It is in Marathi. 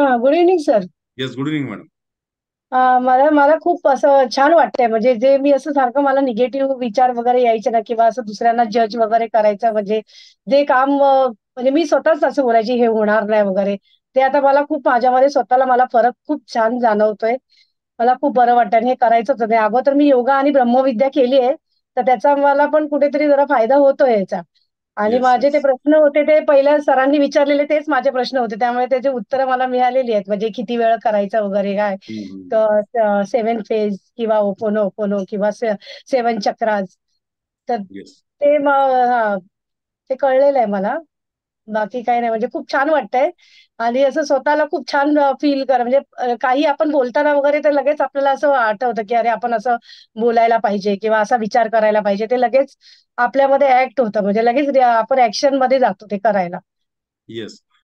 हा, good evening sir. Yes, good evening madam. मला मला खूप असं छान वाटतंय, म्हणजे जे मी असं सारखं मला निगेटिव्ह विचार वगैरे यायचे ना, किंवा असं दुसऱ्यांना जज वगैरे करायचं, म्हणजे जे काम म्हणजे मी स्वतःच असं बोलायची हे होणार नाही वगैरे, ते आता मला खूप माझ्यामध्ये स्वतःला मला फरक खूप छान जाणवतोय. मला खूप बरं वाटतं आणि हे करायचंच होतं. अगोदर मी योगा आणि ब्रह्मविद्या केली आहे, तर त्याचा मला पण कुठेतरी जरा फायदा होतोय याचा. आणि येस, माझे ते येस. प्रश्न होते ते पहिल्या सरांनी विचारलेले तेच माझे प्रश्न होते. त्यामुळे त्याची उत्तरं मला मिळालेली आहेत. म्हणजे किती वेळ करायचं वगैरे काय. तर 7 फेज किंवा ओपोनो ओपोनो किंवा 7 चक्रास. तर येस. ते हां, ते कळलेलं आहे मला. बाकी काही नाही, म्हणजे खूप छान वाटतंय आणि असं स्वतःला खूप छान फील करा, म्हणजे काही आपण बोलताना वगैरे ते लगेच आपल्याला असं आठवतं, की अरे आपण असं बोलायला पाहिजे किंवा असा विचार करायला पाहिजे. ते लगेच आपल्यामध्ये ॲक्ट होतं, म्हणजे लगेच आपण ॲक्शनमध्ये जातो ते करायला. येस.